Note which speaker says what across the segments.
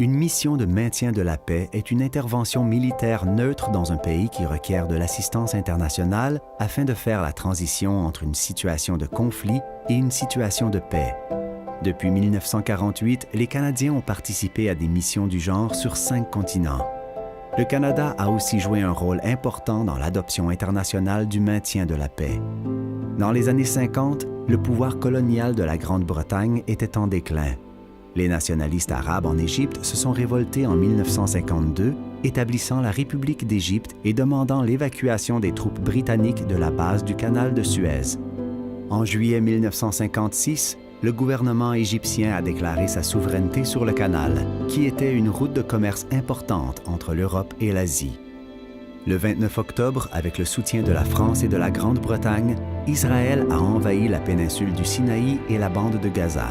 Speaker 1: Une mission de maintien de la paix est une intervention militaire neutre dans un pays qui requiert de l'assistance internationale afin de faire la transition entre une situation de conflit et une situation de paix. Depuis 1948, les Canadiens ont participé à des missions du genre sur 5 continents. Le Canada a aussi joué un rôle important dans l'adoption internationale du maintien de la paix. Dans les années 50, le pouvoir colonial de la Grande-Bretagne était en déclin. Les nationalistes arabes en Égypte se sont révoltés en 1952, établissant la République d'Égypte et demandant l'évacuation des troupes britanniques de la base du canal de Suez. En juillet 1956, le gouvernement égyptien a déclaré sa souveraineté sur le canal, qui était une route de commerce importante entre l'Europe et l'Asie. Le 29 octobre, avec le soutien de la France et de la Grande-Bretagne, Israël a envahi la péninsule du Sinaï et la bande de Gaza.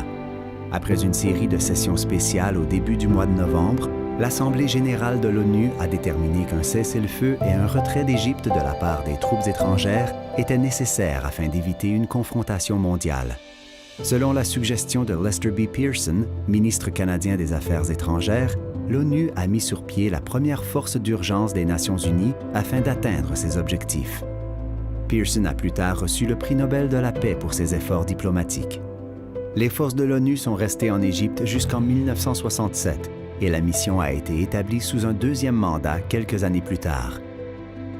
Speaker 1: Après une série de sessions spéciales au début du mois de novembre, l'Assemblée générale de l'ONU a déterminé qu'un cessez-le-feu et un retrait d'Égypte de la part des troupes étrangères étaient nécessaires afin d'éviter une confrontation mondiale. Selon la suggestion de Lester B. Pearson, ministre canadien des Affaires étrangères, l'ONU a mis sur pied la première force d'urgence des Nations unies afin d'atteindre ses objectifs. Pearson a plus tard reçu le prix Nobel de la paix pour ses efforts diplomatiques. Les forces de l'ONU sont restées en Égypte jusqu'en 1967 et la mission a été établie sous un deuxième mandat quelques années plus tard.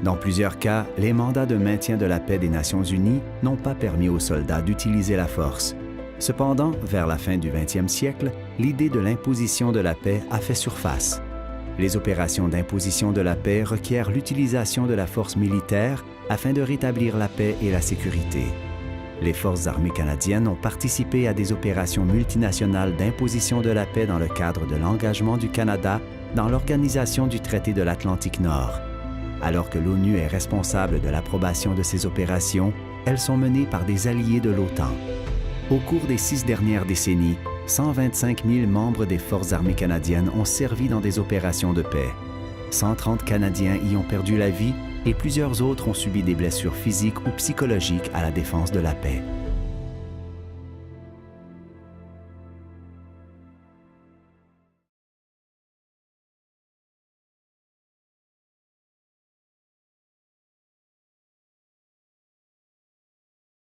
Speaker 1: Dans plusieurs cas, les mandats de maintien de la paix des Nations unies n'ont pas permis aux soldats d'utiliser la force. Cependant, vers la fin du 20e siècle, l'idée de l'imposition de la paix a fait surface. Les opérations d'imposition de la paix requièrent l'utilisation de la force militaire afin de rétablir la paix et la sécurité. Les forces armées canadiennes ont participé à des opérations multinationales d'imposition de la paix dans le cadre de l'engagement du Canada dans l'organisation du traité de l'Atlantique Nord. Alors que l'ONU est responsable de l'approbation de ces opérations, elles sont menées par des alliés de l'OTAN. Au cours des 6 dernières décennies, 125 000 membres des forces armées canadiennes ont servi dans des opérations de paix. 130 Canadiens y ont perdu la vie et plusieurs autres ont subi des blessures physiques ou psychologiques à la défense de la paix.